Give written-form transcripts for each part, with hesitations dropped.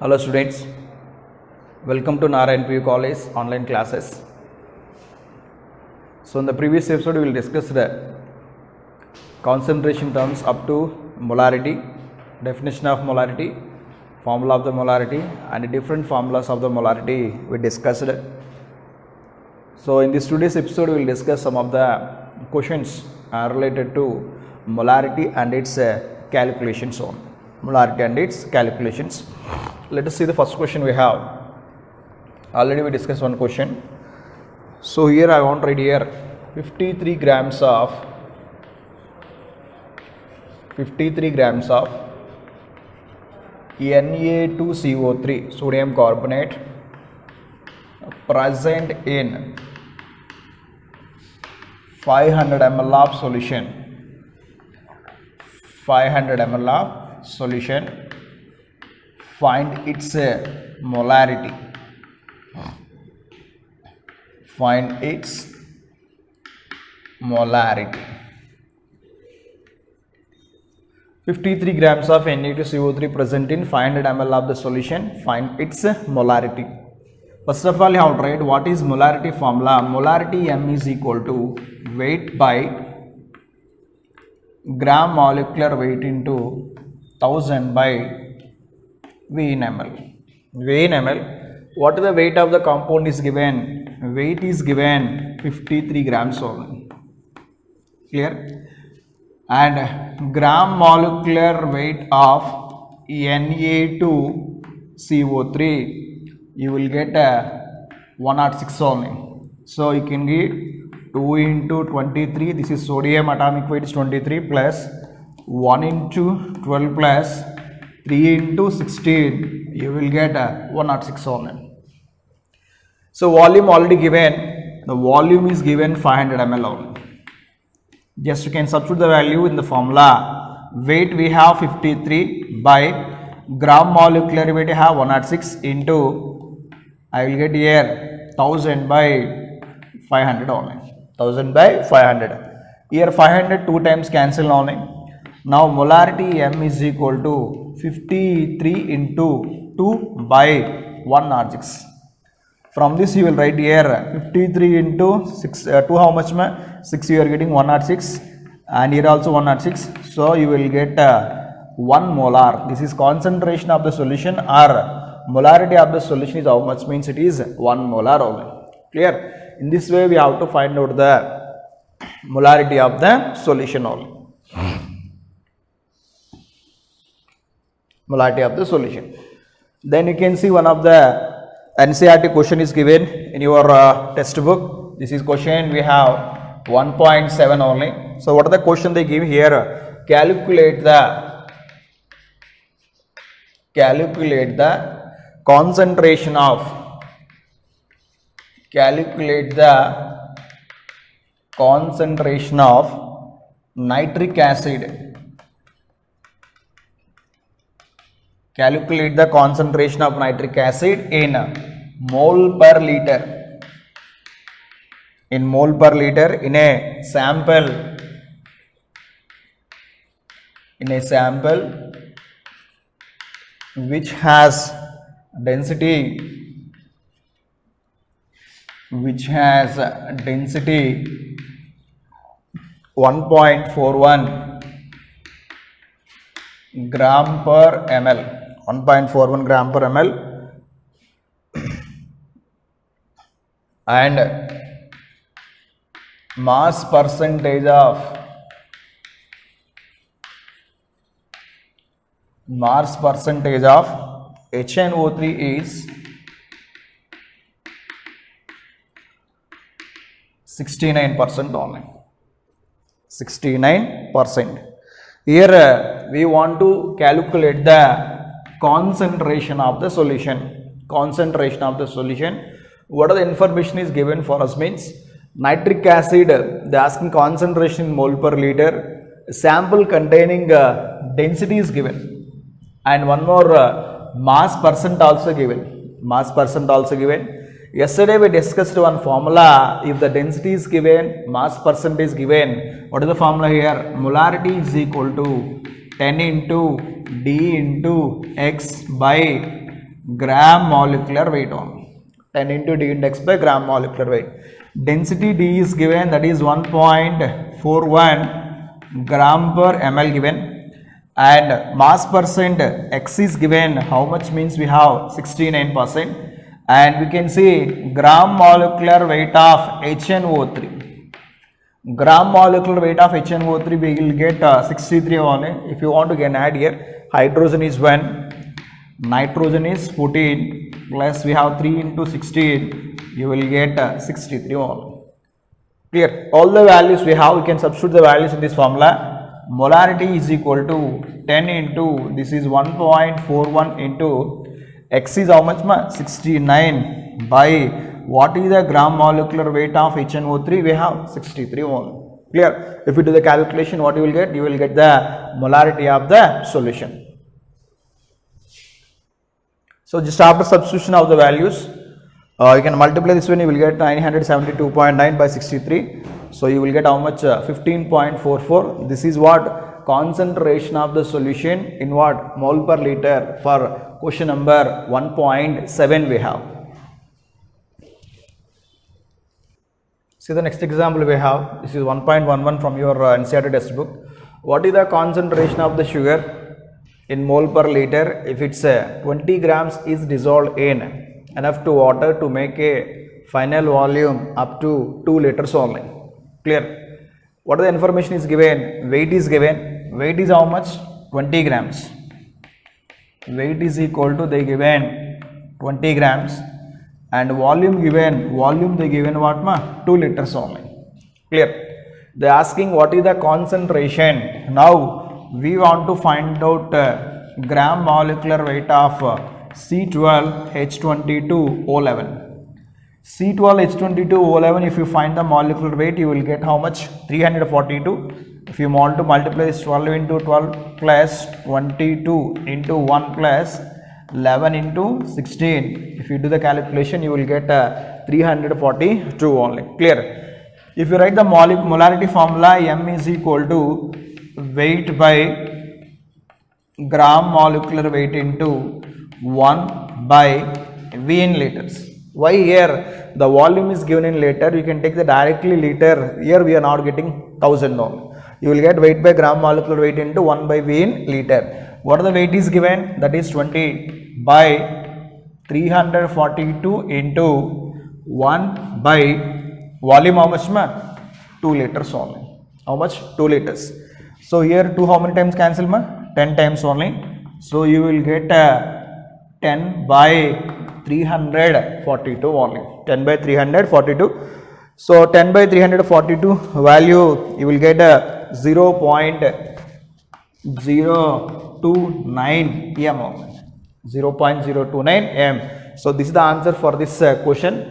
Hello students, welcome to NPU College online classes. So in the previous episode we will discuss the concentration terms up to molarity, definition of molarity, formula of the molarity and different formulas of the molarity we discussed. So in this today's episode we will discuss some of the questions related to molarity and its calculations on molarity and its calculations. Let us see the first question we have. Already we discussed one question. So here I want to write here 53 grams of Na2CO3 sodium carbonate present in 500 ml of solution. 500 ml of solution. Find its molarity. Find its molarity. 53 grams of Na2CO3 present in 500 ml of the solution. Find its molarity. First of all, you have to write what is molarity formula. Molarity M is equal to weight by gram molecular weight into 1000 by V in ml. V in ml. What is the weight of the compound is given? Weight is given 53 grams only. Clear? And gram molecular weight of Na2CO3 you will get 106 only. So you can give 2 into 23, this is sodium atomic weight is 23 plus 1 into 12 plus 3 into 16, you will get 106 only. So volume already given, the volume is given 500 ml only. Just you can substitute the value in the formula. Weight we have 53 by gram molecular weight I have 106 into, I will get here 1000 by 500 only. 1000 by 500. Here 500 2 times cancel only. Now molarity M is equal to 53 into 2 by 106. From this you will write here 53 into 6, 2 how much? 6 you are getting 106 and here also 106. So you will get 1 molar. This is concentration of the solution or molarity of the solution is how much, means it is 1 molar only. Clear? In this way we have to find out the molarity of the solution only. Molarity of the solution. Then you can see one of the NCERT question is given in your textbook. This is question we have 1.7 only. So what are the question they give here? Calculate the concentration of nitric acid. Calculate the concentration of nitric acid in mole per liter. In mole per liter in a sample. Which has density 1.41 gram per ml. 1.41 gram per ml and mass percentage of HNO3 is 69% only. 69%. Here we want to calculate the concentration of the solution. What are the information is given for us means nitric acid, they are asking concentration in mole per liter, sample containing density is given and one more mass percent also given. Yesterday we discussed one formula. If the density is given, mass percent is given, what is the formula here? Molarity is equal to 10 into D into X by gram molecular weight only. 10 into D index by gram molecular weight. Density D is given, that is 1.41 gram per ml given, and mass percent X is given. How much means we have 69%, and we can see gram molecular weight of HNO3. Gram molecular weight of HNO3 we will get 63 only. If you want to get add here, hydrogen is 1, nitrogen is 14, plus we have 3 into 16, you will get 63 only. Clear? All the values we have, we can substitute the values in this formula. Molarity is equal to 10 into, this is 1.41 into, X is how much? 69 by, what is the gram molecular weight of HNO3? We have 63 only. Clear? If you do the calculation, what you will get? You will get the molarity of the solution. So just after substitution of the values, you can multiply this one, you will get 972.9 by 63. So you will get how much? 15.44. This is what concentration of the solution in what? Mole per liter for question number 1.7 we have. See the next example we have. This is 1.11 from your NCERT textbook. What is the concentration of the sugar in mole per liter if it's 20 grams is dissolved in enough to water to make a final volume up to 2 liters only. Clear? What the information is given? Weight is given. Weight is how much? 20 grams. Weight is equal to, they given 20 grams, and volume given, volume they given what ma? 2 liters only. Clear? They are asking what is the concentration. Now we want to find out gram molecular weight of C12H22O11. C12H22O11, if you find the molecular weight, you will get how much? 342. If you want to multiply this 12 into 12 plus 22 into 1 plus 11 into 16. If you do the calculation, you will get 342 only. Clear? If you write the molarity formula, M is equal to weight by gram molecular weight into 1 by V in liters. Why here? The volume is given in liter. You can take the directly liter. Here we are not getting 1000 only. You will get weight by gram molecular weight into 1 by V in liter. What are the weight is given? That is 20 by 342 into 1 by volume how much? 2 liters only. How much? 2 liters. So here 2 how many times cancel? 10 times only. So you will get 10 by 342 only. 10 by 342. So 10 by 342 value you will get 0.029 m only. 0.029 m. So this is the answer for this question.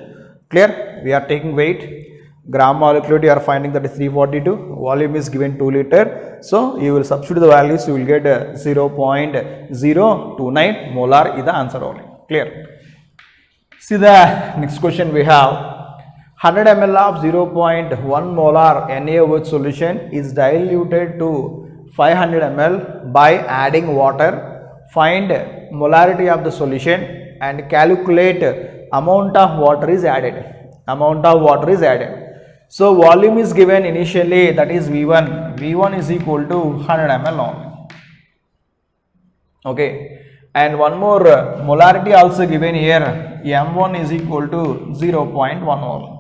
Clear? We are taking weight. Gram molecular weight you are finding, that is 342. Volume is given 2 liter. So you will substitute the values, you will get 0.029 molar is the answer only. Clear? See the next question we have. 100 ml of 0.1 molar NaOH solution is diluted to 500 ml by adding water. Find molarity of the solution and calculate amount of water is added. Amount of water is added. So volume is given initially, that is V1. V1 is equal to 100 ml only. Okay. And one more molarity also given here. M1 is equal to 0.1 only.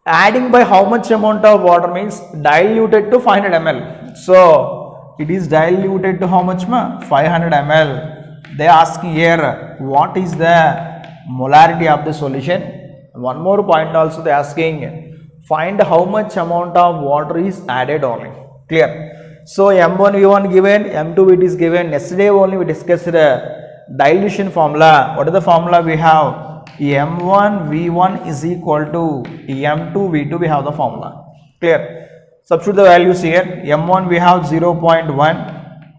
Adding by how much amount of water means diluted to 500 ml. So it is diluted to how much? 500 ml. They ask here what is the molarity of the solution. One more point also they are asking, find how much amount of water is added only. Clear? So M1 V1 given, M2 V2 is given. Yesterday only we discussed the dilution formula. What is the formula we have? M1 V1 is equal to M2 V2, we have the formula. Clear? Substitute the values here. M1 we have 0.1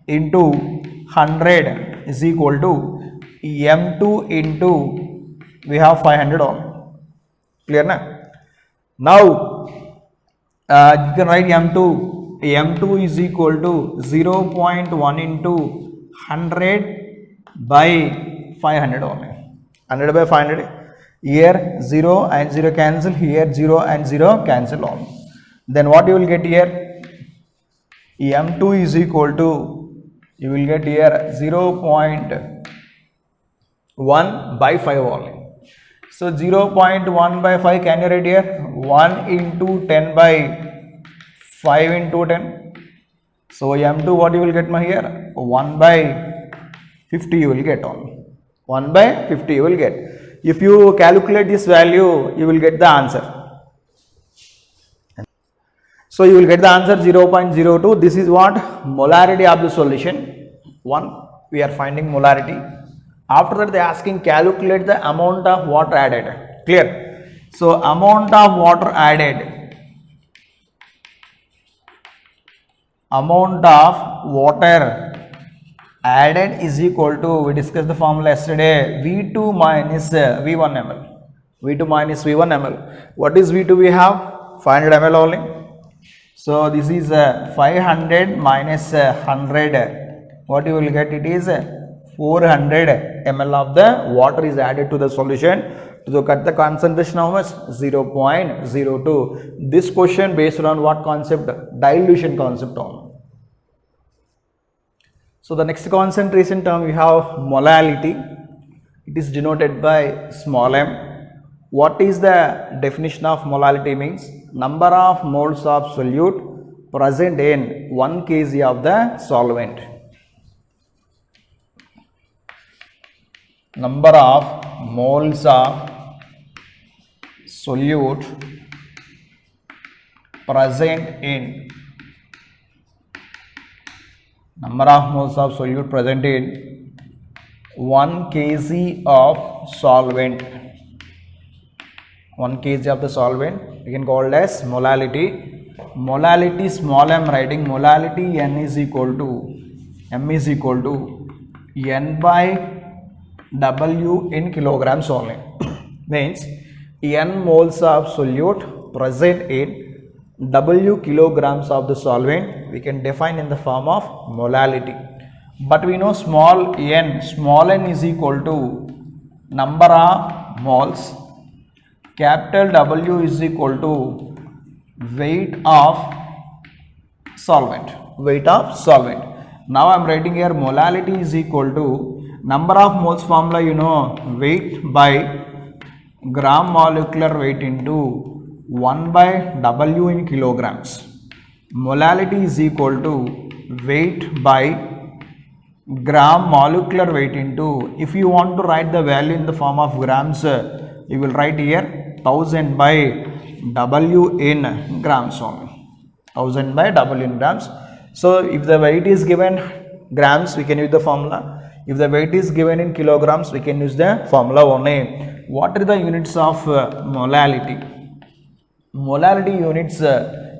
into 100 is equal to M2 into we have 500 only. Clear na? Now you can write M2. M2 is equal to 0.1 into 100 by 500 only. 100 by 500. Here 0 and 0 cancel. Here 0 and 0 cancel only. Then what you will get here? M2 is equal to, you will get here 0.1 by 5 only. So 0.1 by 5, can you write here? 1 into 10 by 5 into 10. So M2 what you will get here? 1 by 50 you will get only. 1 by 50 you will get. If you calculate this value, you will get the answer. So you will get the answer 0.02. This is what? Molarity of the solution. 1, we are finding molarity. After that they are asking calculate the amount of water added. Clear? So amount of water added. Amount of water added is equal to, we discussed the formula yesterday, V2 minus V1 ml. V2 minus V1 ml. What is V2 we have? 500 ml only. So this is 500 minus 100. What you will get? It is 400 ml of the water is added to the solution. To cut the concentration how much? 0.02. This question based on what concept? Dilution concept only. So the next concentration term we have molality. It is denoted by small m. What is the definition of molality? Means number of moles of solute present in 1 kg of the solvent. Number of moles of solute present in number of moles of solute present in 1 kg of solvent. 1 kg of the solvent we can call it as molality. Molality small m, writing molality n is equal to n by W in kilograms only. Means n moles of solute present in W kilograms of the solvent we can define in the form of molality. But we know small n is equal to number of moles, capital W is equal to weight of solvent. Now I am writing here molality is equal to number of moles formula, you know, weight by gram molecular weight into 1 by W in kilograms. Molality is equal to weight by gram molecular weight into, if you want to write the value in the form of grams, you will write here 1000 by W in grams only. 1000 by W in grams. So if the weight is given grams, we can use the formula. If the weight is given in kilograms, we can use the formula only. What are the units of molality? Molality units,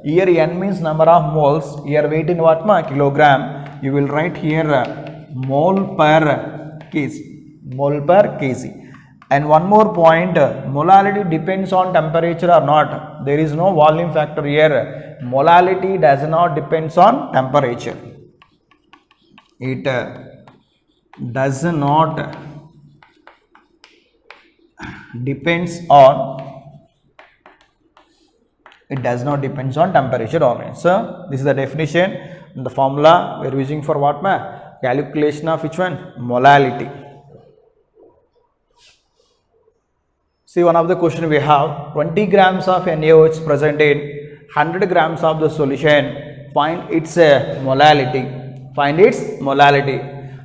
here n means number of moles, here weight in what? Kilogram. You will write here mole per kg. And one more point, molality depends on temperature or not. There is no volume factor here. Molality does not depends on temperature. It does not depends on temperature only. So this is the definition. The formula we are using for what? Calculation of which one? Molality. See, one of the question we have 20 grams of NaOH present in 100 grams of the solution. Find its molality.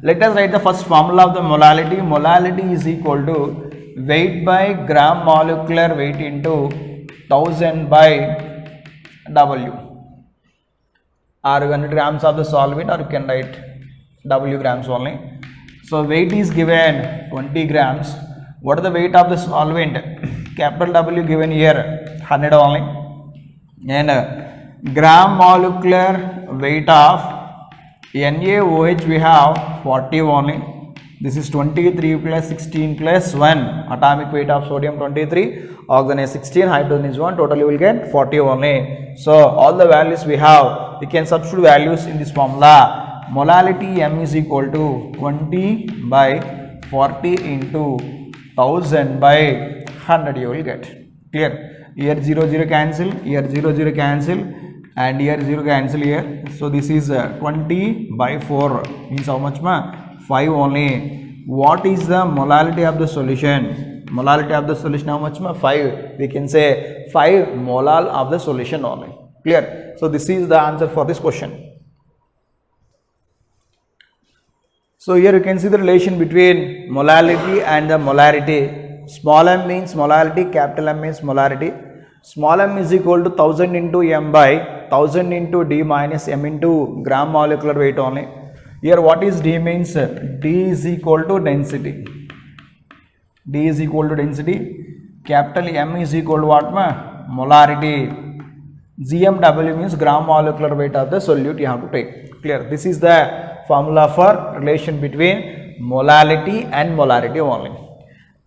Let us write the first formula of the molality. Molality is equal to weight by gram molecular weight into 1000 by W. Or 100 grams of the solvent, or you can write W grams only. So weight is given 20 grams. What is the weight of the solvent? Capital W given here 100 only. And gram molecular weight of NaOH we have 40 only. This is 23 plus 16 plus 1. Atomic weight of sodium 23, oxygen is 16, hydrogen is 1. Total you will get 40 only. So all the values we have, we can substitute values in this formula. Molality M is equal to 20 by 40 into 1000 by 100 you will get. Clear? Here 0 0 cancel, here 0 0 cancel, and here 0 cancel here. So this is 20 by 4 means how much ma? 5 only. What is the molality of the solution? Molality of the solution how much ma? 5. We can say 5 molal of the solution only. Clear? So this is the answer for this question. So here you can see the relation between molality and the molarity. Small m means molality, capital M means molarity. Small m is equal to 1000 into m by 1000 into d minus m into gram molecular weight only. Here what is d means? D is equal to density. D is equal to density. Capital M is equal to what ma? Molarity. GMW means gram molecular weight of the solute you have to take. Clear? This is the formula for relation between molality and molarity only.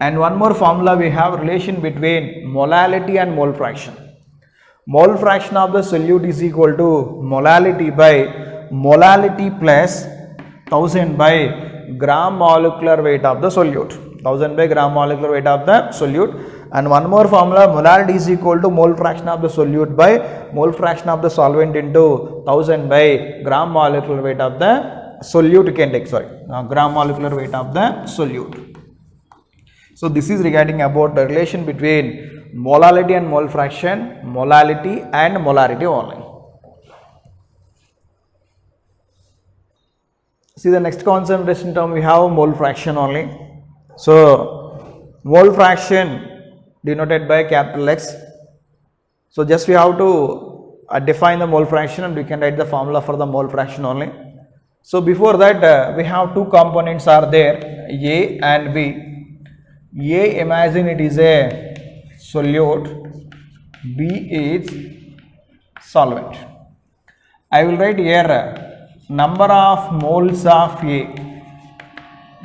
And one more formula we have, relation between molality and mole fraction. Mole fraction of the solute is equal to molality by molality plus 1000 by gram molecular weight of the solute. 1000 by gram molecular weight of the solute. And one more formula, molality is equal to mole fraction of the solute by mole fraction of the solvent into 1000 by gram molecular weight of the solute you can take, gram molecular weight of the solute. So this is regarding about the relation between molality and mole fraction, molality and molarity only. See the next concentration term we have mole fraction only. So mole fraction denoted by capital X. So just we have to define the mole fraction and we can write the formula for the mole fraction only. So before that we have two components are there, A and B. A, imagine it is a solute, B is solvent. I will write here number of moles of A.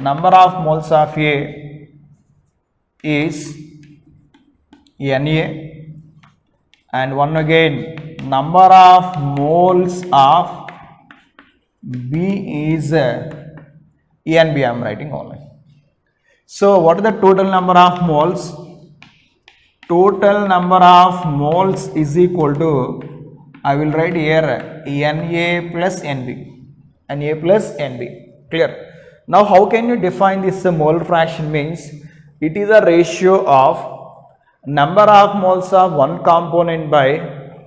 Number of moles of A is Na, and one again number of moles of B is NB. I am writing only. So what is the total number of moles? Total number of moles is equal to, I will write here Na plus Nb. Na plus Nb. Clear? Now how can you define this mole fraction? Means it is a ratio of number of moles of one component by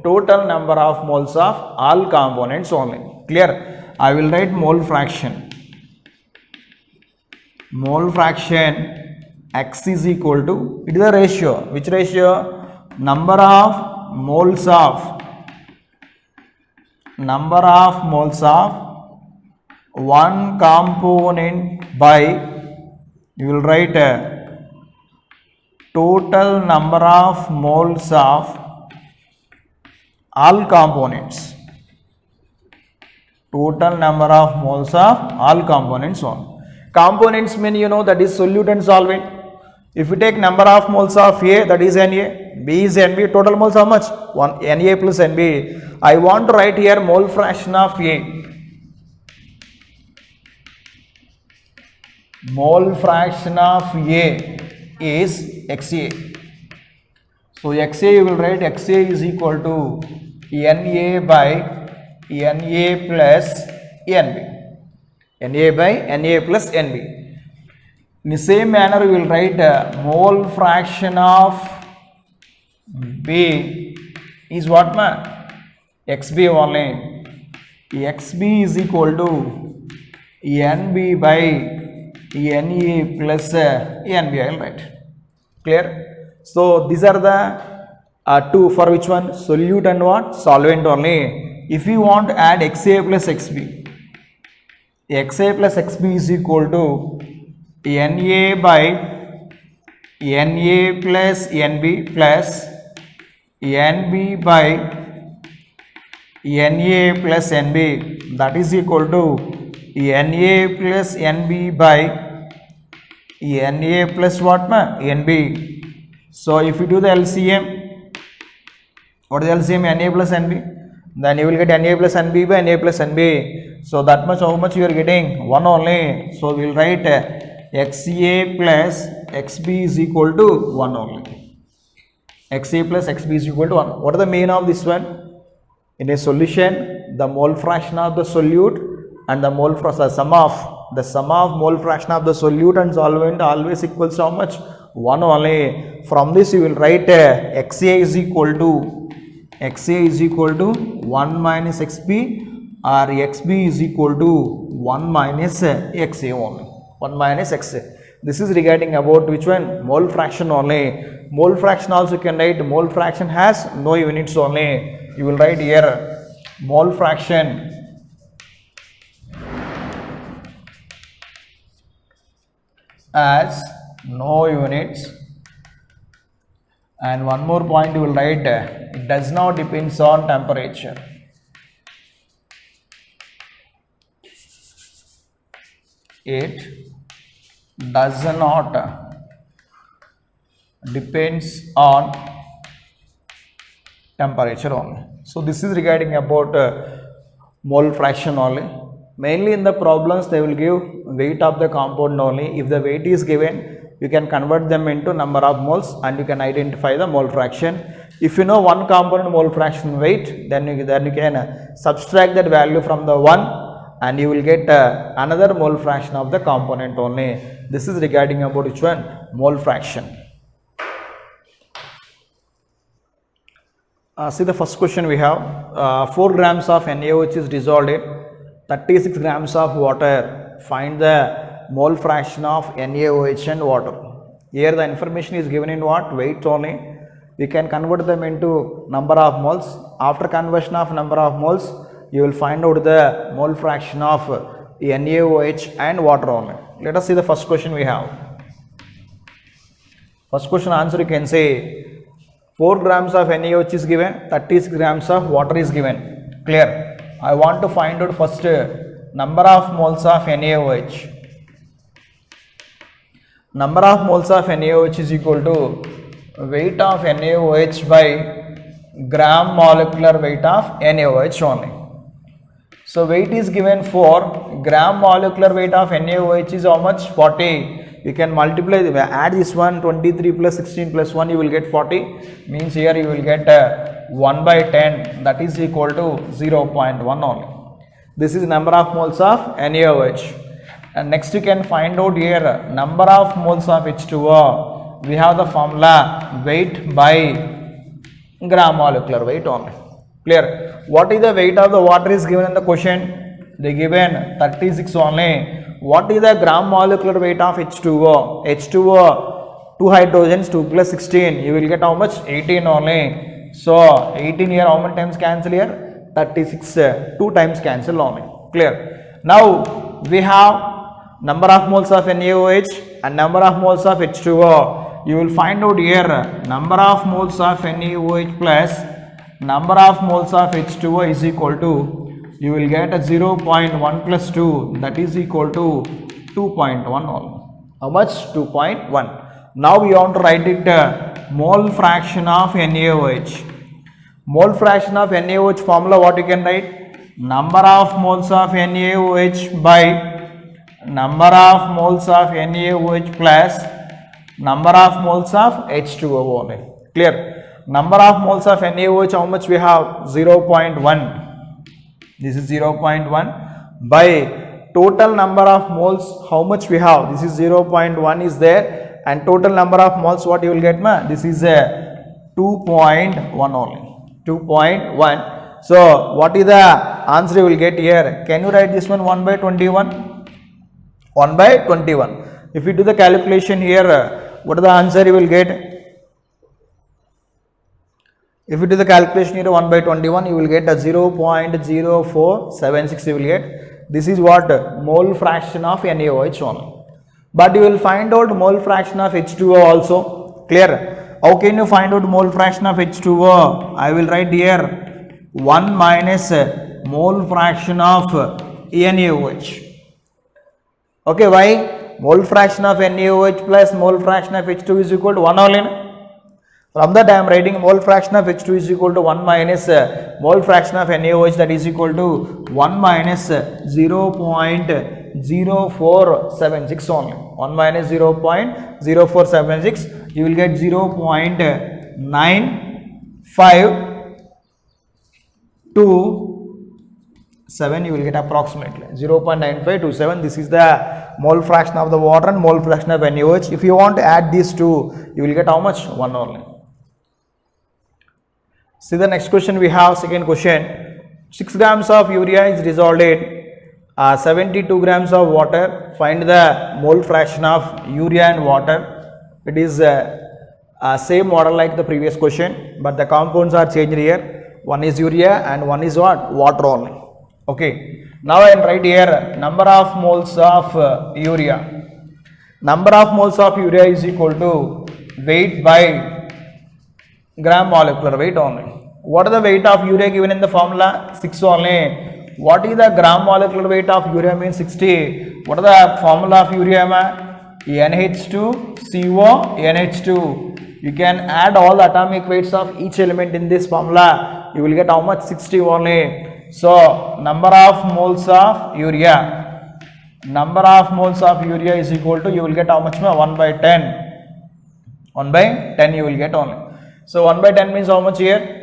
total number of moles of all components only. Clear? I will write mole fraction. Mole fraction X is equal to, it is a ratio. Which ratio? Number of moles of one component by, you will write total number of moles of all components. Total number of moles of all components on. Components mean you know that is solute and solvent. If you take number of moles of A, that is Na, B is Nb, total moles how much? Na plus Nb. I want to write here mole fraction of A. Mole fraction of A is Xa. So Xa you will write Xa is equal to Na by Na plus Nb. Na by Na plus Nb. In the same manner we will write mole fraction of B is what ma? Xb only. Xb is equal to Nb by Na plus Nb I will write. Clear? So these are the two, for which one? Solute and what? Solvent only. If you want to add Xa plus Xb, Xa plus Xb is equal to Na by Na plus Nb plus Nb by Na plus Nb, that is equal to Na plus Nb by Na plus what ma? Nb. So if you do the LCM, what is LCM? Na plus Nb. Then you will get Na plus Nb by Na plus Nb. So that much, how much you are getting? 1 only. So we will write XA plus XB is equal to 1 only. XA plus XB is equal to 1. What is the meaning of this one? In a solution, the mole fraction of the solute and the mole fraction, the sum of mole fraction of the solute and solvent always equals to how much? 1 only. From this you will write XA is equal to 1 minus XB, or XB is equal to 1 minus XA only. 1 minus XA. This is regarding about which one? Mole fraction only. Mole fraction also you can write mole fraction has no units only. You will write here mole fraction as no units, and one more point you will write, it does not depends on temperature. It does not depends on temperature only. So this is regarding about mole fraction only. Mainly in the problems they will give weight of the compound only. If the weight is given, you can convert them into number of moles and you can identify the mole fraction. If you know one component mole fraction weight, then you can subtract that value from the one and you will get another mole fraction of the component only. This is regarding about which one? Mole fraction. See the first question we have. 4 grams of NaOH is dissolved in 36 grams of water. Find the mole fraction of NaOH and water. Here the information is given in what? Weight only. We can convert them into number of moles. After conversion of number of moles, you will find out the mole fraction of NaOH and water only. Let us see the first question we have. First question answer you can say 4 grams of NaOH is given, 36 grams of water is given. Clear? I want to find out first number of moles of NaOH. Number of moles of NaOH is equal to weight of NaOH by gram molecular weight of NaOH only. So weight is given 4, gram molecular weight of NaOH is how much? 40. You can multiply, add this one, 23 plus 16 plus 1, you will get 40. Means here you will get 1 by 10, that is equal to 0.1 only. This is number of moles of NaOH. And next you can find out here number of moles of H2O. We have the formula weight by gram molecular weight only. Clear? What is the weight of the water is given in the question? They given 36 only. What is the gram molecular weight of H2O? H2O, 2 hydrogens, 2 plus 16. You will get how much? 18 only. So 18 here, how many times cancel here? 36, 2 times cancel only. Clear? Now we have number of moles of NaOH and number of moles of H2O. You will find out here number of moles of NaOH plus number of moles of H2O is equal to, you will get a 0.1 plus 2, that is equal to 2.1 only. How much? 2.1. Now we want to write it mole fraction of NaOH. Mole fraction of NaOH formula what you can write? Number of moles of NaOH by number of moles of NaOH plus number of moles of H2O only. Clear? Number of moles of NaOH, how much we have? 0.1. This is 0.1 by total number of moles, how much we have? This is 0.1 is there, and total number of moles what you will get, ma? This is a 2.1 only. 2.1. So what is the answer you will get here? Can you write this one? 1 by 21? 1 by 21. If you do the calculation here, what is the answer you will get? If you do the calculation here 1 by 21, you will get a 0.0476 you will get. This is what? Mole fraction of NaOH only. But you will find out mole fraction of H2O also. Clear? How can you find out mole fraction of H2O? I will write here 1 minus mole fraction of NaOH. Okay, why? Mole fraction of NaOH plus mole fraction of H2 is equal to 1 only. From that I am writing mole fraction of H2 is equal to 1 minus mole fraction of NaOH, that is equal to 1 minus 0.0476 0.0476 only. 1 minus 0.0476, you will get 0.9527, you will get approximately 0.9527. This is the mole fraction of the water and mole fraction of NaOH. If you want to add these two, you will get how much? 1 only. See the next question we have, second question. 6 grams of urea is dissolved in 72 grams of water. Find the mole fraction of urea and water. It is same model like the previous question, but the compounds are changed here. One is urea and one is what? Water only. Okay. Now I will write here number of moles of urea. Number of moles of urea is equal to weight by gram molecular weight only. What is the weight of urea given in the formula? 6 only. What is the gram molecular weight of urea? Means 60. What is the formula of urea? NH2CO NH2. You can add all the atomic weights of each element in this formula. You will get how much? 60 only. So number of moles of urea. Number of moles of urea is equal to, you will get how much? 1 by 10. 1 by 10 you will get only. So 1 by 10 means how much here?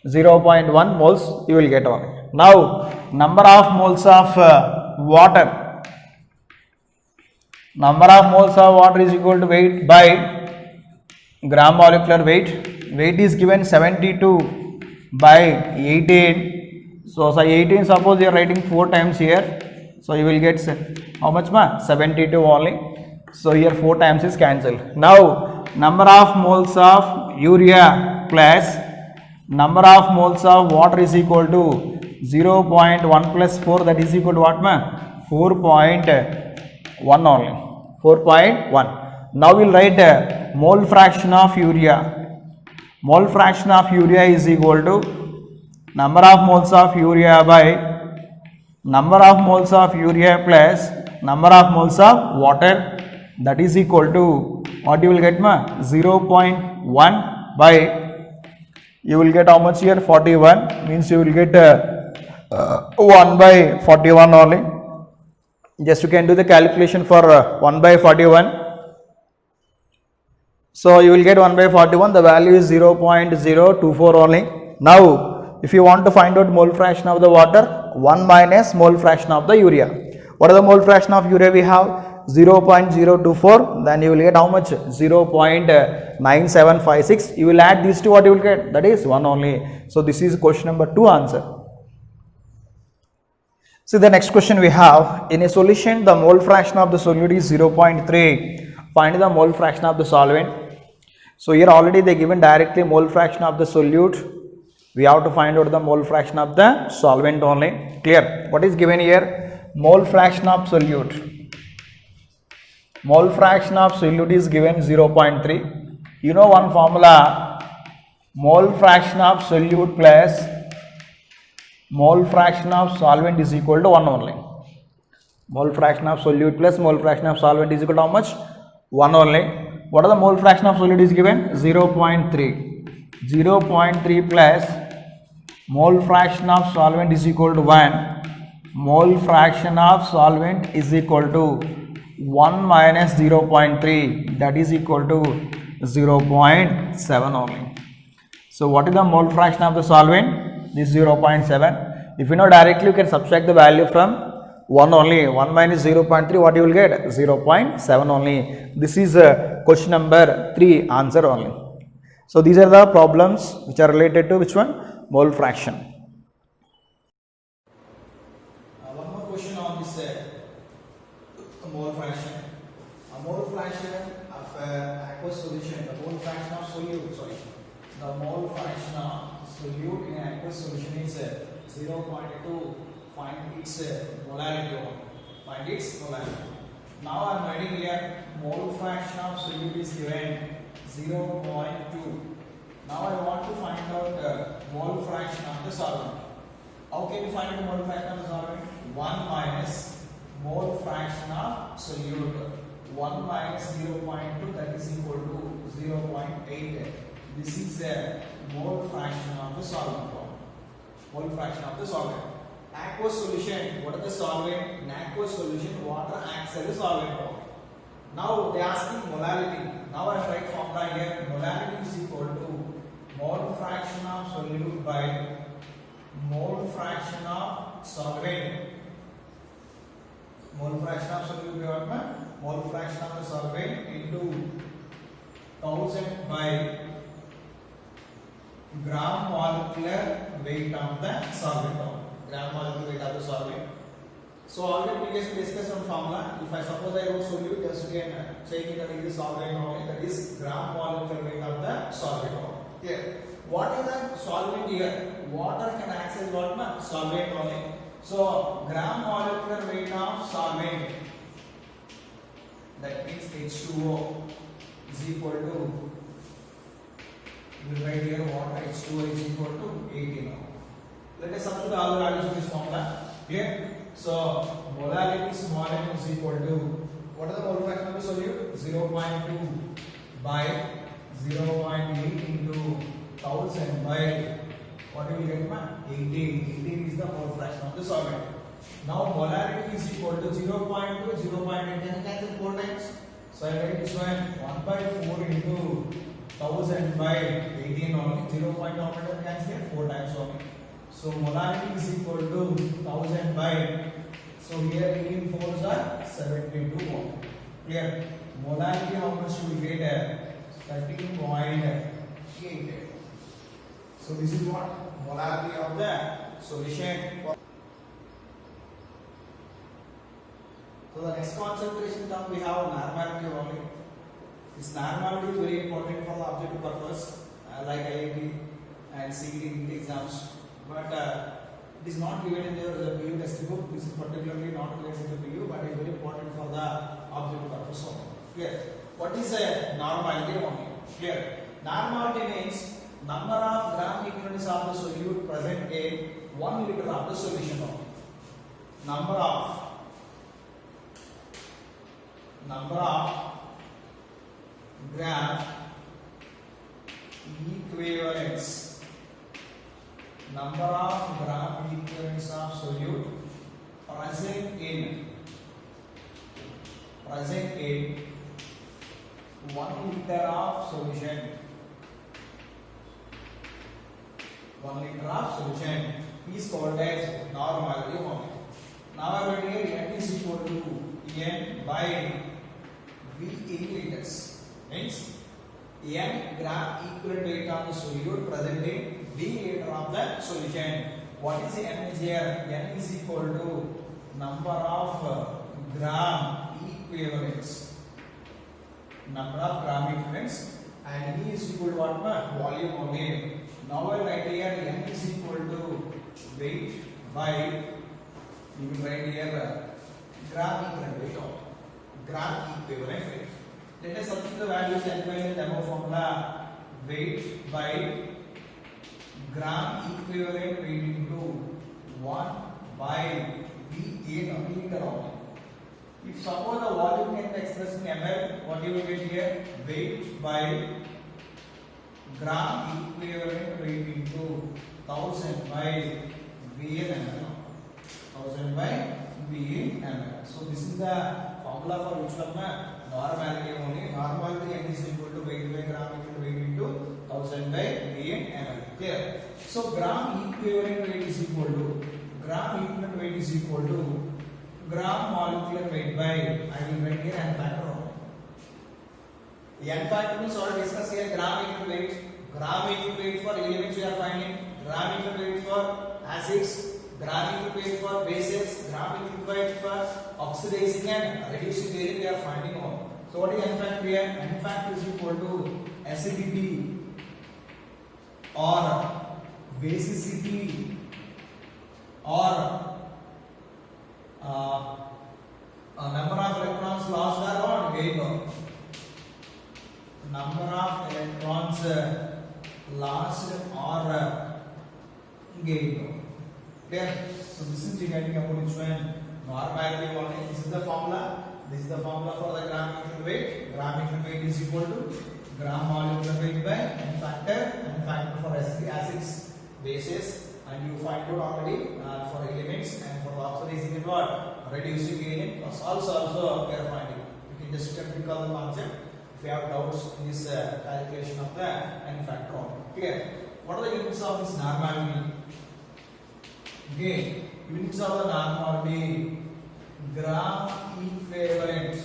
0.1 moles you will get only. Now number of moles of water. Number of moles of water is equal to weight by gram molecular weight. Weight is given 72 by 18. So 18, suppose you are writing 4 times here. So you will get how much? 72 only. So here 4 times is cancelled. Now number of moles of urea plus number of moles of water is equal to 0.1 plus 4, that is equal to what? 4.1 only. 4.1. Now we will write mole fraction of urea. Mole fraction of urea is equal to number of moles of urea by number of moles of urea plus number of moles of water, that is equal to what you will get? 0.1 by, you will get how much here? 41, means you will get 1 by 41 only. Just you can do the calculation for 1 by 41. So you will get 1 by 41, the value is 0.024 only. Now if you want to find out mole fraction of the water, 1 minus mole fraction of the urea. What is the mole fraction of urea we have? 0.024, then you will get how much? 0.9756. You will add these two, what you will get? That is 1 only. So this is question number 2 answer. So the next question we have, in a solution the mole fraction of the solute is 0.3. Find the mole fraction of the solvent. So here already they given directly mole fraction of the solute. We have to find out the mole fraction of the solvent only. Clear? What is given here? Mole fraction of solute. Mole fraction of solute is given 0.3. You know one formula, mole fraction of solute plus mole fraction of solvent is equal to 1 only. Mole fraction of solute plus mole fraction of solvent is equal to how much? 1 only. What are the mole fraction of solute is given? 0.3. 0.3 plus mole fraction of solvent is equal to 1. Mole fraction of solvent is equal to 1 minus 0.3, that is equal to 0.7 only. So what is the mole fraction of the solvent? This 0.7. If you know directly, you can subtract the value from 1 only. 1 minus 0.3, what you will get? 0.7 only. This is question number 3 answer only. So these are the problems which are related to which one? Mole fraction. One more question on this mole fraction. A mole fraction of aqueous solution, the mole fraction of solute, the mole fraction of solute in aqueous solution is 0.2. Find its molarity. Find its molarity. Now I am writing here mole fraction of solute is given 0.2. Now I want to find out mole fraction of the solvent. How can you find the mole fraction of the solvent? 1 minus mole fraction of solute. 1 minus 0.2, that is equal to 0.8. This is the mole fraction of the solvent. Mole fraction of the solvent. aqueous solution, what is the solvent? In aqueous solution, water acts as a solvent. Now they are asking molality. Now I write formula here. Molality is equal to mole fraction of solute by mole fraction of solvent. Mole fraction of solute by what? Mole fraction of the solvent into 1000 by gram molecular weight of the solvent. Gram molecular weight of the solvent. So already previously discussed on formula. If I suppose I wrote solute, just again saying that it is solvent only, that is gram molecular weight of the solvent. Clear? What is the solvent here? Water can act as what? Solvent only. So gram molecular weight of solvent, that means H2O is equal to, you will write here water H2O is equal to 18. Let us substitute all the values in this formula. Clear? So molality small m is equal to, what is the mole fraction of the solute? 0.2 by 0.8 into 1000 by what you will get? 18. 18 is the mole fraction of the solvent. Now molarity is equal to 0.2, 0.8, then cancel 4 times. So I write this one 1 by 4 into 1000 by 18 only. 0.1 cancel 4 times only. So molarity is equal to 1000 by, so here 18 4s are 72 mole. Clear? Molarity how much you will get? 13.8. So this is what molarity of the solution. So the next concentration term we have normality only. This normality is very important for the objective purpose, like IIT and CET exams. But it is not given in the PU textbook. This is particularly not related to PU, but it is very important for the objective purpose only. Clear? What is a normality only? Clear? Normality means number of gram equivalents of the solute present in 1 liter of the solution only. Number of gram equivalents, number of gram equivalents of solute present in 1 liter of solution. 1 liter of solution is called as normality only. Now I will here n is equal to n by v in liters. Means n gram equivalent weight of the solute present in v liter of the solution. What is n is here? N is equal to number of gram equivalents. Number of gram equivalents, and v is equal to what? Volume only. Now I write here n is equal to weight by, you will write here gram equivalent weight of gram equivalent weight. Let us substitute the values and in the above formula. Weight by gram equivalent weight into 1 by V in liter only. If suppose the volume can be expressed in ml, what you will get here? Weight by gram equivalent weight into 1000 by V in ml. 1000 by V in ml. So this is the formula for which one? Normality only. Normality n is equal to weight by gram equivalent weight into 1000 by V in ml. Clear? So gram equivalent weight is equal to gram molecular weight by, I will write here n factor. N factor means already discussed here gram equivalent weight. Gram equivalent weight for elements we are finding. Gram equivalent weight for acids. Gram equivalent weight for bases. Gram equivalent weight for oxidizing and reducing agent we are finding out. So what is n factor here? N factor is equal to acidity or basicity or number of electrons lost or gained. Number of electrons lost or gained. Clear? So this is regarding about which one? Normality only. This is the formula. This is the formula for the gram equivalent weight. Gram equivalent weight is equal to gram molecular weight by n factor for acids, bases, and you find out already for elements and for the observation in what reducing agent. For solves also we are finding. You can just recall the concept if you have doubts in this calculation of the n factor. Clear? What are the units of this normality? Again, units of the normality: gram equivalent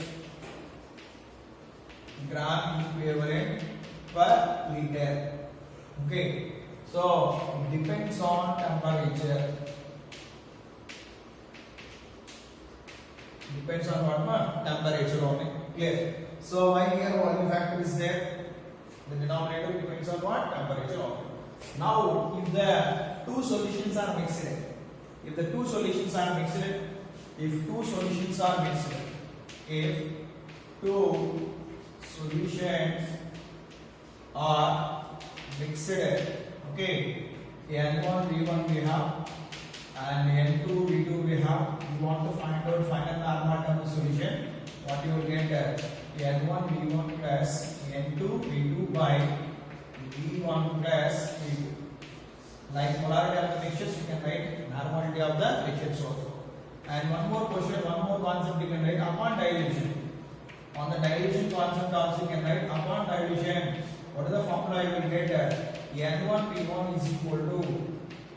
per liter. Okay, so it depends on temperature. Depends on what? Temperature only. Clear? So why here volume factor is there? The denominator depends on what? Temperature only. Now, if the two solutions are mixed, if two solutions are mixed, okay, N1 V1 we have and N2 V2 we have. You want to find out final normality of the solution. What you will get? N1 V1 plus N2 V2 by V1 plus V2. Like molarity of the mixtures, you can write normality of the mixtures also. And one more concept you can write upon dilution. On the dilution concept also you can write upon dilution. What is the formula you will get? N1 P1 is equal to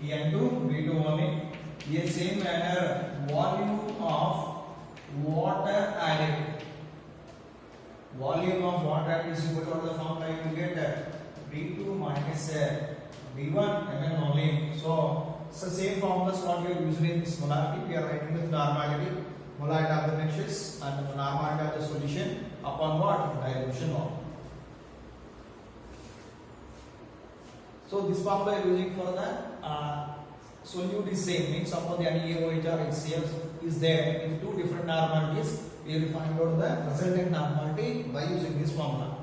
N2 V2 only. In the same manner, volume of water added. Volume of water is equal to what is the formula you will get? V2 minus V1 ml only. So it's the same formulas what we are using in this molarity. We are writing with normality, molarity of the mixtures and the normality of the solution upon what? Dilution only. So this formula is using for the solute is same. Means suppose the NaOH or HCl is there in two different normalities, we will find out the resultant normality by using this formula.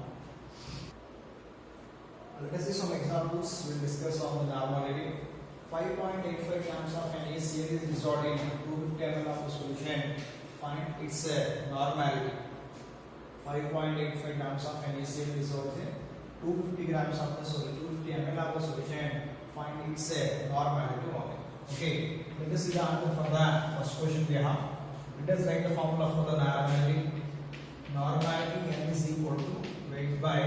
Let us see some examples. We will discuss on the normality. 5.85 grams of NaCl is dissolved in 250 ml of the solution. Find its normality. 5.85 grams of NaCl dissolved in 250 grams of the solution. 250 ml of the solution. Find its normality only. Okay. Let us see the answer for the first question we have. Let us write the formula for the normality. Normality N is equal to weight by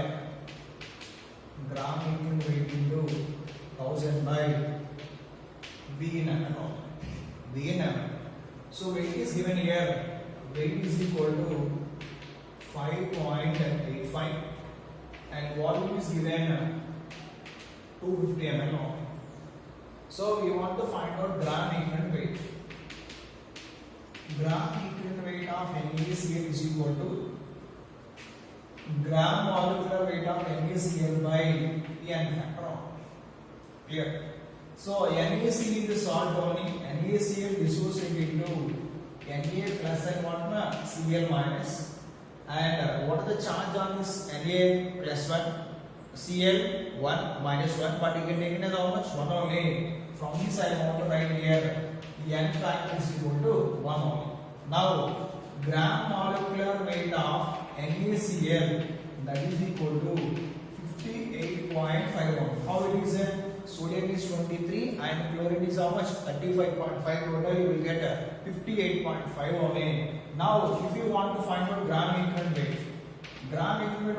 gram into weight into 1000 by V in ml. So weight is given here. Weight is equal to 5.85 and volume is given 250 ml. So we want to find out gram equivalent weight. Gram equivalent weight of NaCl is equal to gram molecular weight of NaCl by N factor. Clear? So NaCl is the salt only. NaCl dissociated into Na plus and what? Cl minus. And what is the charge on this Na plus 1? Cl 1 minus 1. But you can take it as how much? 1 only. From this I want to write here the N factor is equal to 1 only. Now gram molecular weight of NaCl, that is equal to 58.51. How it is? Sodium is 23 and chlorine is how much? 35.5. Total you will get 58.5 only. Now if you want to find out gram equivalent weight,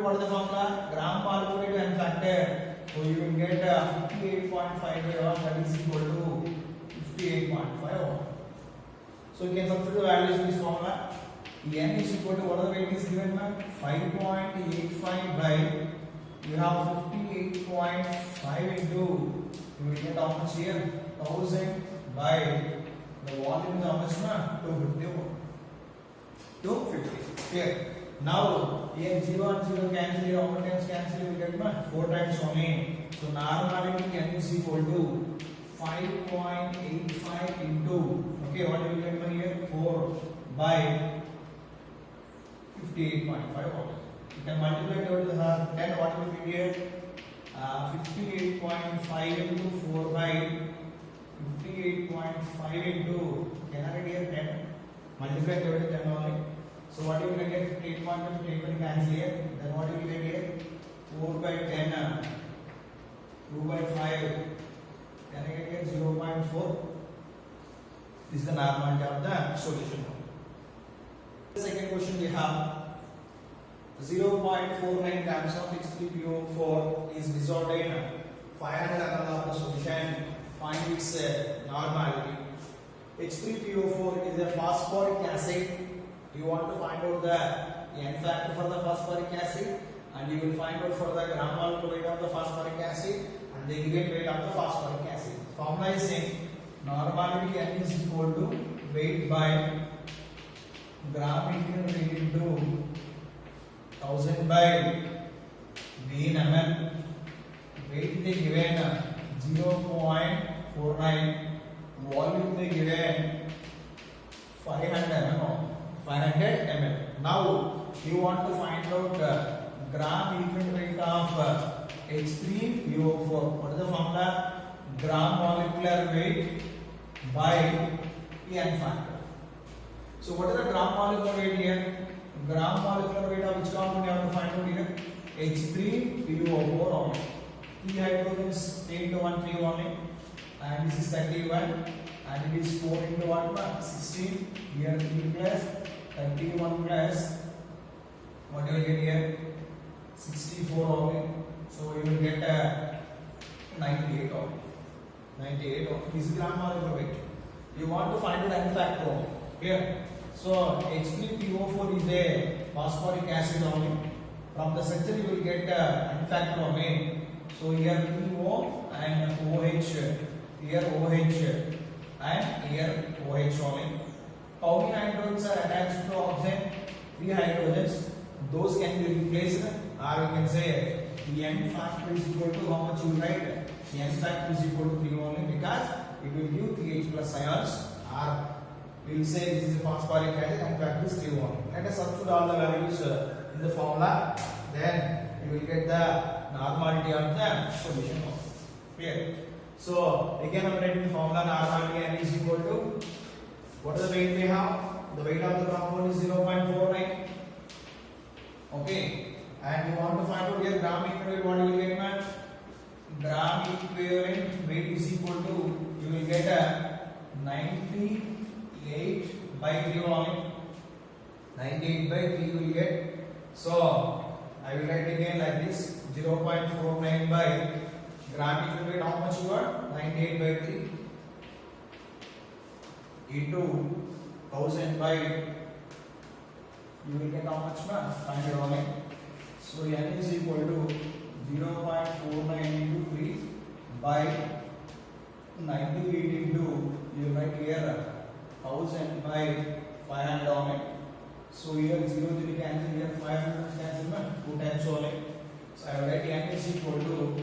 what is the formula? Gram molecular weight and factor. So you will get 58.5 that is equal to 58.5. So you can substitute the values in this formula. N is equal to what the weight is given? 5.85 by, you have 58.5 into, you will get how much here? 1000 by the volume is how much? 250. Clear? Now here 0 and 0 cancel, here how many times cancel? You will get 4 times only. So normality N is equal to 5.85 into, okay, what you will get here? 4 by 58.5. You can multiply it over the 10. What will be here? 58.5 into 4 by 58.5 into, can I get here 10? Multiply it over the 10 only. So what you will get? 58.5 cancel here. Then what you will get here? 4 by 10, 2 by 5, Can I get here 0.4? This is the normality of the solution. The second question we have 0.49 grams of H3PO4 is dissolved in 500 ml of the solution. Find its normality. H3PO4 is a phosphoric acid. You want to find out the N factor for the phosphoric acid, and you will find out for the gram molecular weight of the phosphoric acid and the given weight of the phosphoric acid. Formula is saying normality N is equal to weight by gram equivalent weight into 1000 by V in ml. Weight they given 0.49, volume they given 500 ml. Now you want to find out gram equivalent weight of H3PO4. What is the formula? Gram molecular weight by N factor. So what is the gram molecular weight here? Gram molecular weight of which compound you have to find out here? H3PO4 only. 3 hydrogens 8 to 1 3 only, and this is 31, and it is 4 into 1 16. Here 3 plus 31 plus what you will get here 64 only. So you will get 98 only. 98 only. This is gram molecular weight. You want to find out N factor only. Clear? So H3PO4 is a phosphoric acid only. From the structure you will get N factor only. So here PO and OH, here OH and here OH only. How many hydrogens are attached to oxygen? 3 hydrogens. Those can be replaced, or you can say the N factor is equal to how much you write? The N factor is equal to 3 only, because it will give 3H plus ions, or we will say this is a phosphoric acid, N factor is 3 only. Let us substitute all the values in the formula, then you will get the normality of the solution. Clear? So again I am writing the formula. Normality N is equal to, what is the weight we have? The weight of the compound is 0.49. Okay, and you want to find out here gram equivalent, what you will get, man? Gram equivalent weight is equal to, you will get 98 by 3 only. 98 by 3 you will get. So I will write again like this: 0.49 by gram equivalent, how much you are? 98 by 3 into 1000 by, you will get how much, man? Find it only. So N is equal to 0.49 into 3 by 98 into, you write here 1000 by 500 only. So here 0 cancel, here 500 cancel, 2 times only. So I will write N is equal to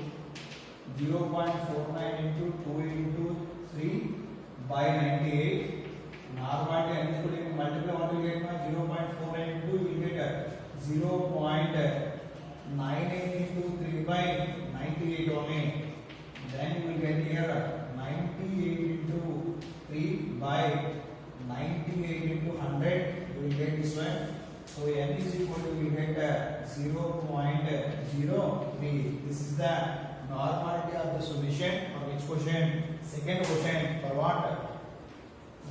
0.49 into 2 into 3 by 98. Normality N is equal to, multiply what you get, 0.49 into, you will get 0.98 into 3 by 98 only. Then you will get here 98 into 3 by 98 into 100. You will get this one. So N is equal to, you will get 0.03. This is the normality of the solution. For which question? Second question. For what?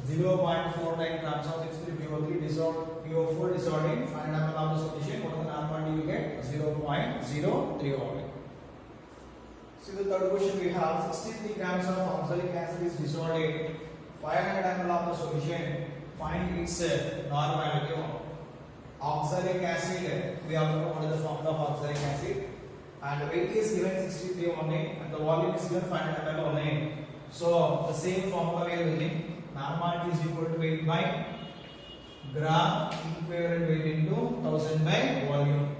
0.49 grams of H3PO3 dissolved, PO4 dissolved in 500 ml of the solution. What is the normality you will get? 0.03 only. See the third question we have 63 grams of oxalic acid is dissolved in 500 ml of the solution. Find its normality. Oxalic acid, we have to know what is the formula of oxalic acid, and the weight is given 63 only, and the volume is given 500 ml only. So the same formula we are using. Normality is equal to weight by gram equivalent weight into 1000 by volume.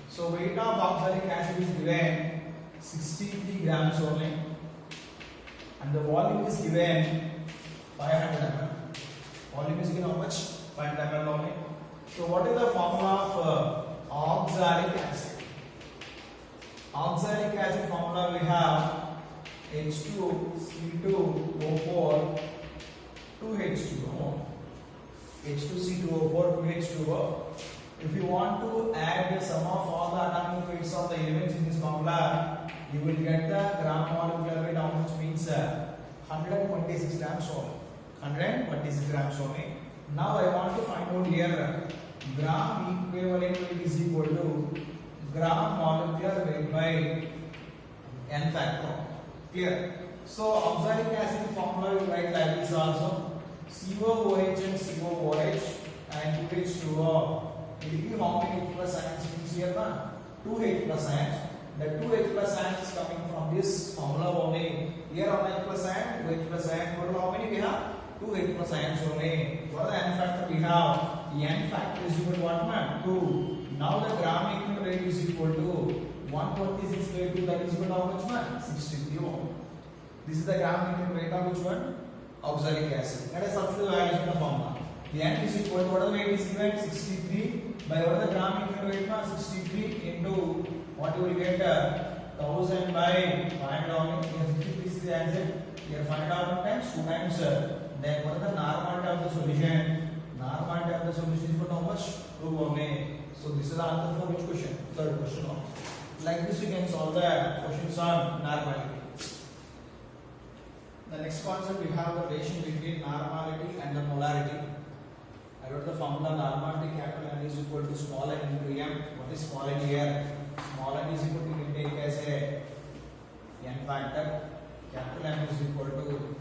So weight of oxalic acid is given 63 grams only, and the volume is given 500 ml. Volume is given how much? 500 ml only. So what is the formula of oxalic acid? Oxalic acid formula we have H2C2O4 2H2O. H2C2O4 2H2O. If you want to add the sum of all the atomic weights of the elements in this formula, you will get the gram molecular weight, which means 126 grams only. 126 grams only. Now I want to find out here gram equivalent weight is equal to gram molecular weight by n factor. Clear? So oxalic acid formula will write like this also. COOH and COOH and 2H2O. It will give how many H plus ions means here na? 2H plus ions. The 2H plus ions is coming from this formula only. Here on H plus ion, 2H plus ion. Total how many we have? 2H plus ions only. What are the n factor we have? The n factor is equal to what man? 2. Now the gram equivalent rate is equal to 126 by 2, that is equal to how much man? 63 ohm. This is the gram equivalent rate of which one? Oxalic acid. Let us substitute the values in the formula. The n is equal to what are the weight is given? 63 by what are the gram equivalent weight? 63 into what you will get 1000 by 500 only. Here 63 is the answer. Here 500 times 2 times. Then what is the normality of the solution? Normality of the solution is equal to how much? 2 only. So this is the answer for which question? Third question only. Like this we can solve the questions on normality. The next concept we have the relation between normality and the molarity. I wrote the formula normality capital N is equal to small n into m. What is small n here? Small n is equal to, you can take as a n factor. Capital N is equal to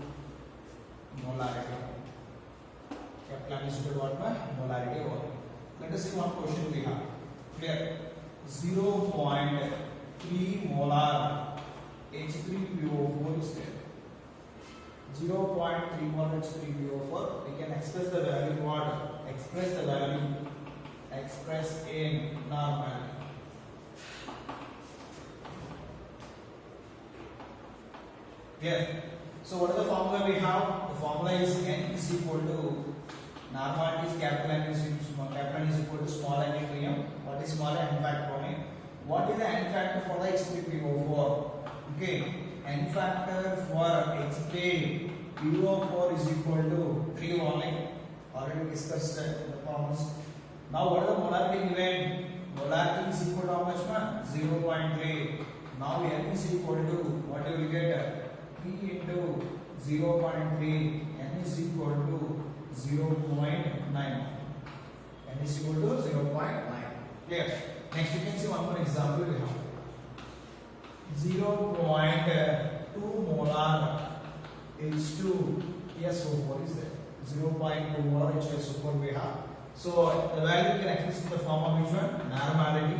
molarity. Capital N is equal to what? Molarity only. Let us see one question we have. Clear? 0.3 molar H3PO4 is there. 0.3 molar H3PO4. We can express the value what? Express the value. Express in normality. Clear? So what is the formula we have? The formula is n is equal to normality is capital N is equal to small n into m. What is small n factor only? What is the n factor for the H3PO4? Okay, n factor for H3PO4 is equal to 3 only. Already discussed the formulas. Now what is the molarity given? Molarity is equal to how much? 0.3. Now n is equal to what you will get? 3 into 0.3. N is equal to 0.9. N is equal to 0.9. Clear? Next we can see one more example we have. 0.2 molar H2SO4 is there. 0.2 molar H2SO4 we have. So the value can express in the form of which one? Normality.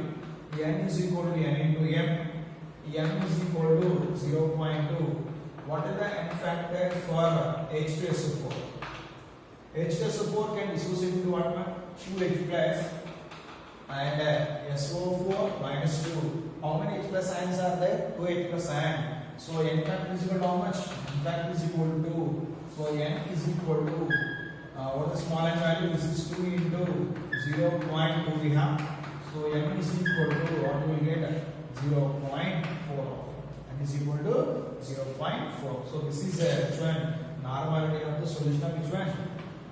N is equal to N into M. M is equal to 0.2. What is the n factor for H2SO4? H2SO4 can dissociate into what? 2H plus and SO4 minus 2. How many H plus ions are there? 2H plus ion. So n factor is equal to how much? N factor is equal to 2. So n is equal to what is the small n value? This is 2 into 0.2 we have. So n is equal to what we will get? 0.4. N is equal to 0.4. So this is which one? Normality of the solution of which one?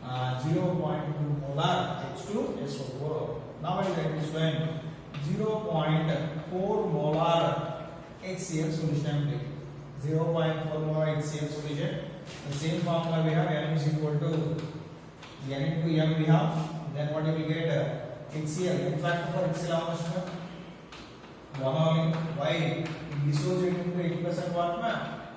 0.2 molar H2SO4. Now I will get this one 0.4 molar HCl solution. 0.4 molar HCl solution. The same formula we have. N is equal to N into M we have. Then what you will get? HCl. In fact, for HCl how much? 1 only. Why? It dissociates into H plus and what?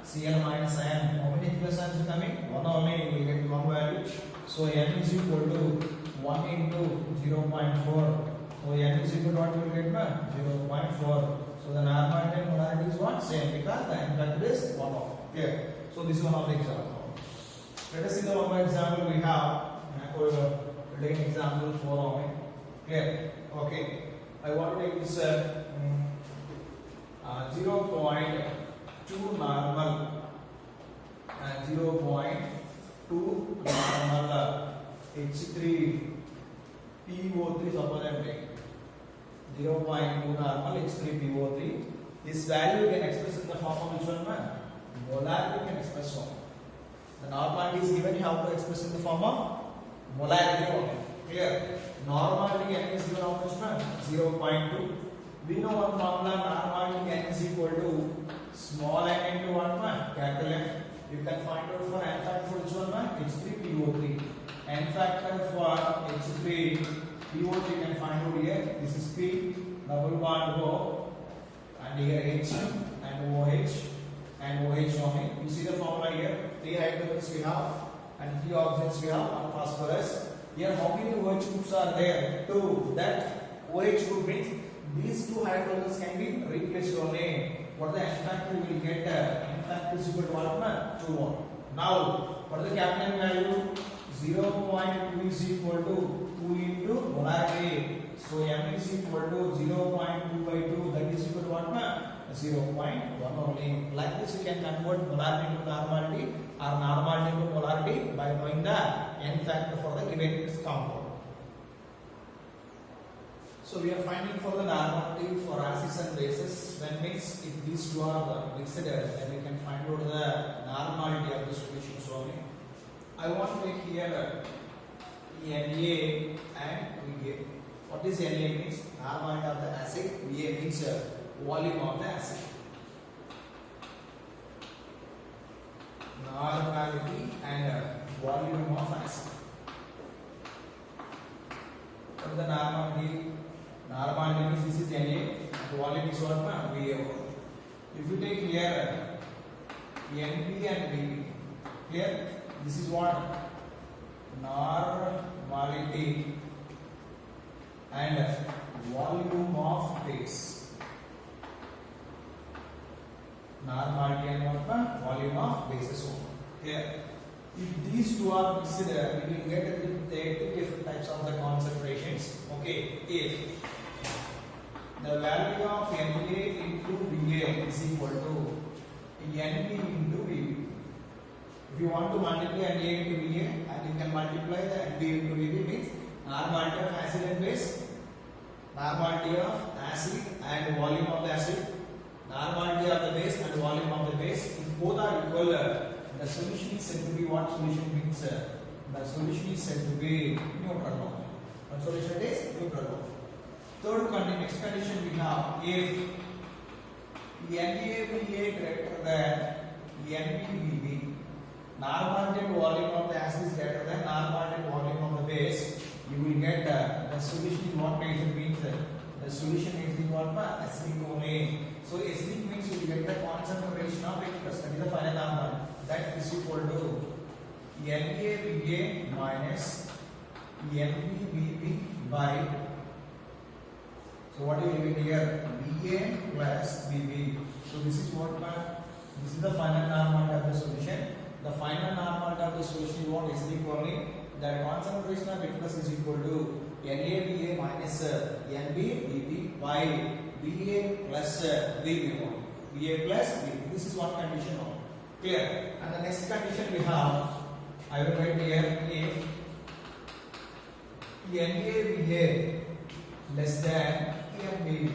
Cl minus ion. How many H plus ions are coming? 1 only. You will get 1 value. So N is equal to 1 into 0.4. So N is equal to what you will get? 0.4. So the normality and molarity is what? Same, because the n factor is 1 off. Clear? So this is one of the examples. Let us see the one more example we have. Take example 4 only. Clear? Okay. I want to take this 0.2 normal and 0.2 normal H3PO3 suppose I am taking 0.2 normal H3PO3. This value you can express in the form of which one? Molarity you can express form. The normality is given, you have to express in the form of molarity only. Clear? Normality n is equal to how much? 0.2. We know one formula, normality n is equal to small n into what? Capital N. You can find out for n factor for which one? H3PO3. N factor for H3PO3 you can find out here. This is P, double bond O, and here H and OH and OH only. You see the formula here. 3 hydrogens we have and 3 oxygens we have and phosphorus. Here how many OH groups are there? 2. That OH group means these 2 hydrogens can be replaced only. What the N factor we will get? N factor is equal to what? 2. Now, what is the capital value? 0.2 is equal to 2 into molarity. So M is equal to 0.2 by 2. That is equal to what? 0.1 only. Like this, you can convert molarity into normality or normality into molarity by knowing the N factor for the given compound. So we are finding for the normality for acids and bases. When mixed, if these two are mixed, then we can find out the normality of the solutions only. I want to make here Na and Va. What is Na means? Normality of the acid. Va means volume of the acid. Normality and volume of acid. What is the normality? Normality means this is Na and volume is what? Va. If you take here Np and Vp, clear? This is what? Normality and volume of base. Normality and what? Volume of bases. Clear? If these two are mixed, we will get two different types of the concentrations. Okay, if the value of Na into Va is equal to Np into Vp. If you want to multiply Na into Va, and you can multiply the Np into Vp means normality of acid and base, normality of acid and volume of the acid, normality of the base and volume of the base. If both are equal, the solution is said to be what? Solution means the solution is said to be neutral. What solution is neutral? Third condition, next condition we have if NaVa greater than NbVb, normality and volume of the acid is greater than normality and volume of the base, you will get the solution is what nature means. The solution is what? Acidic only. So acidic means you will get the concentration of H plus, that is the final number. That is equal to NaVa minus NbVb by. So what you will get here? Va plus Vb. So this is what? This is the final normality of the solution. The final normality of the solution is what? Acidic only. The concentration of H plus is equal to NaVa minus NbVb by Va plus Vb. Va plus Vb. This is one condition. Clear? And the next condition we have, I will write here if NaVa less than NbVb.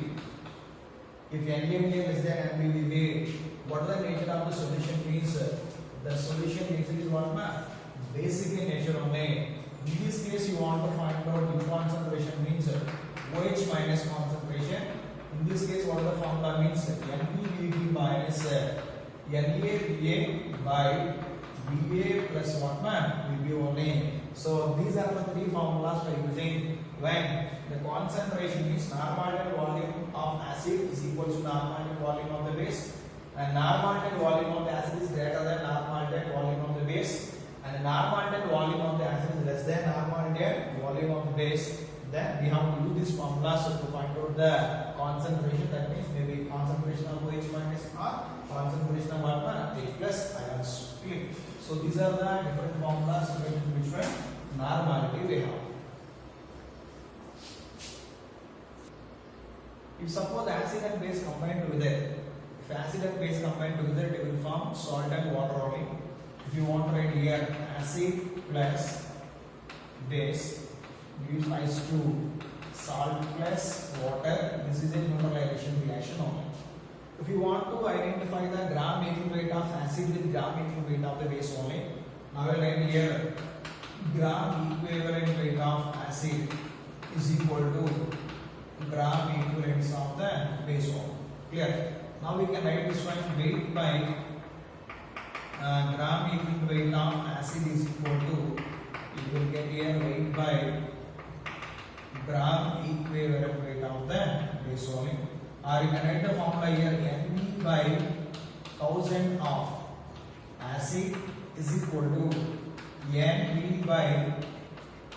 If NaVa less than NbVb, what is the nature of the solution means? The solution nature is what? Basic in nature only. In this case, you want to find out the concentration means OH minus concentration. In this case, what the formula means? NbVb minus NaVa by Va plus what? Vb only. So these are the three formulas we are using when the concentration is normality and volume of acid is equal to normality and volume of the base, and normality and volume of the acid is greater than normality and volume of the base, and the normality and volume of the acid is less than normality and volume of the base. Then we have to use this formula to find out the concentration. That means maybe concentration of OH minus or concentration of what? H plus ions. So these are the different formulas related to which one normality we have. If suppose acid and base combine together, if acid and base combine together, they will form salt and water only. If you want to write here acid plus base gives rise to salt plus water. This is a neutralization reaction only. If you want to identify the gram making weight of acid with gram making weight of the base only, now I will write here gram equivalent weight of acid is equal to gram equivalents of the base form. Clear? Now we can write this one weight by gram equivalent weight of acid is equal to, you will get here weight by gram equivalent weight of the base volume, or you can write the formula here NB by 1000 of acid is equal to NB by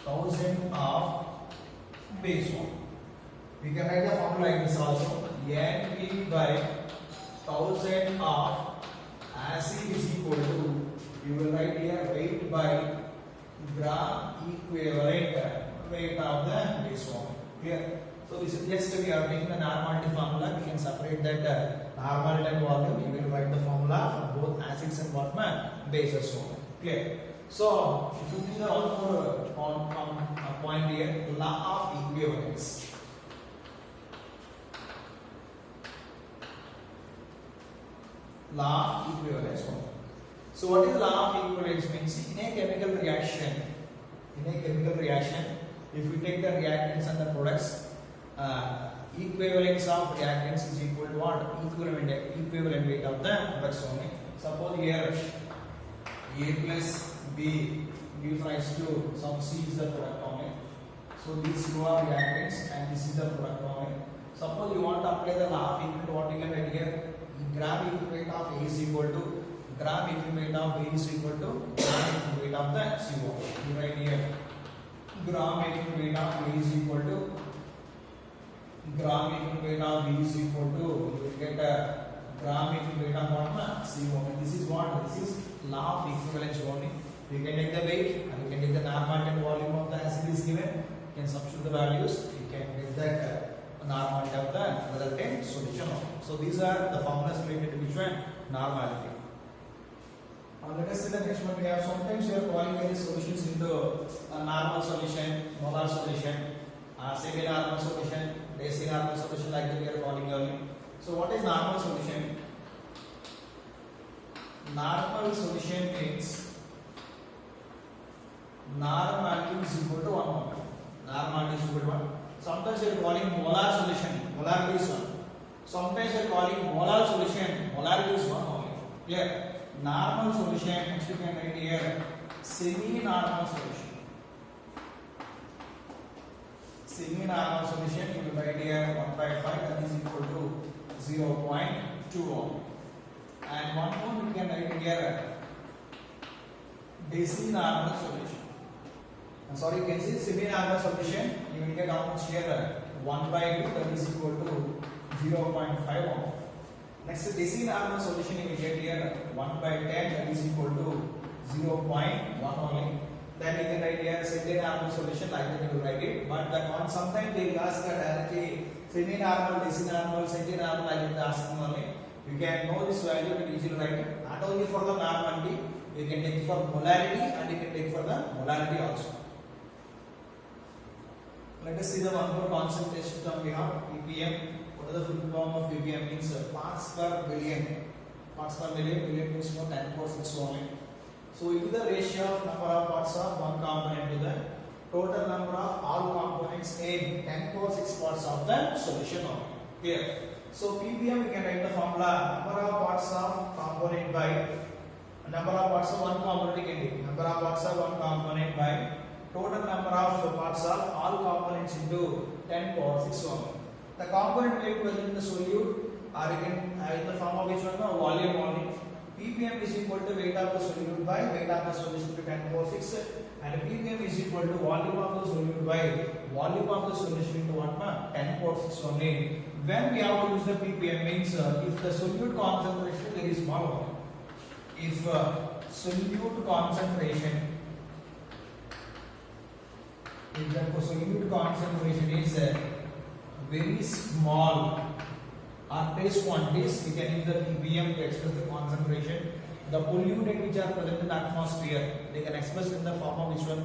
1000 of base volume. We can write the formula like this also, NB by 1000 of acid is equal to, you will write here weight by gram equivalent weight of the base form. Clear? So this is just we are taking the normality formula. We can separate that normality and volume. You will write the formula for both acids and what bases form. Clear? So if you see the one more point here, law of equivalence. Law of equivalence. So what is law of equivalence means? In a chemical reaction, if we take the reactants and the products, equivalence of reactants is equal to what? Equivalent weight of the products only. Suppose here A plus B gives rise to some C is the product only. So these two are reactants and this is the product only. Suppose you want to apply the law of equivalent, what you can write here? Gram equivalent of A is equal to gram equivalent of B is equal to gram equivalent of the CO. You write here gram equivalent of A is equal to gram equivalent of B is equal to, you will get a gram equivalent of what? CO. This is what? This is law of equivalence only. You can take the weight and you can take the normality and volume of the acid is given. You can substitute the values. You can get that normality of the resultant solution. So these are the formulas related to which one? Normality. Let us see the next one. We have sometimes we are calling any solutions into a normal solution, molar solution, semi-normal solution, deci-normal solution, like that we are calling earlier. So what is normal solution? Normal solution means normality is equal to 1 mole. Normality is equal to 1. Sometimes we are calling molar solution, molarity is 1. Sometimes we are calling molar solution, molarity is 1 only. Clear? Normal solution, next you can write here semi-normal solution. Semi-normal solution, you will write here 1 by 5, that is equal to 0.2 ohm. And one more we can write here deci-normal solution. You can see semi-normal solution, you will get how much here? 1 by 2, that is equal to 0.5 ohm. Next, deci-normal solution you will get here 1 by 10, that is equal to 0.1 only. Then you can write here semi-normal solution, like that you will write it. But sometimes they will ask directly semi-normal, deci-normal, centi-normal, like that asking only. You can know this value and easily write it. Not only for the normality, you can take for molarity and you can take for the molarity also. Let us see the one more concentration term we have, ppm. What is the full form of ppm? Means parts per billion. Parts per billion, billion means 10 power 6 only. So it is the ratio of number of parts of one component to the total number of all components in 10 power 6 parts of the solution only. Clear? So ppm we can write the formula number of parts of component by number of parts of one component can be number of parts of one component by total number of parts of all components into 10 power 6 only. The component may be present in the solute or you can in the form of which one? Volume only. ppm is equal to weight of the solute by weight of the solution to 10 power 6, and ppm is equal to volume of the solute by volume of the solution into what? 10 power 6 only. When we have to use the ppm means if the solute concentration is very small. If solute concentration is very small or trace quantities, we can use the ppm to express the concentration. The pollutant which are present in the atmosphere, they can express in the form of which one?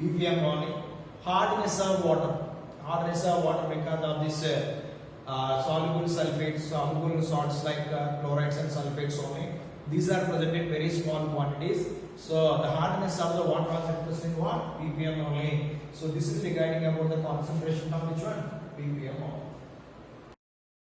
ppm only. Hardness of water because of this soluble sulfates, soluble salts like chlorides and sulfates only. These are present in very small quantities. So the hardness of the water is expressed in what? ppm only. So this is regarding about the concentration of which one? ppm.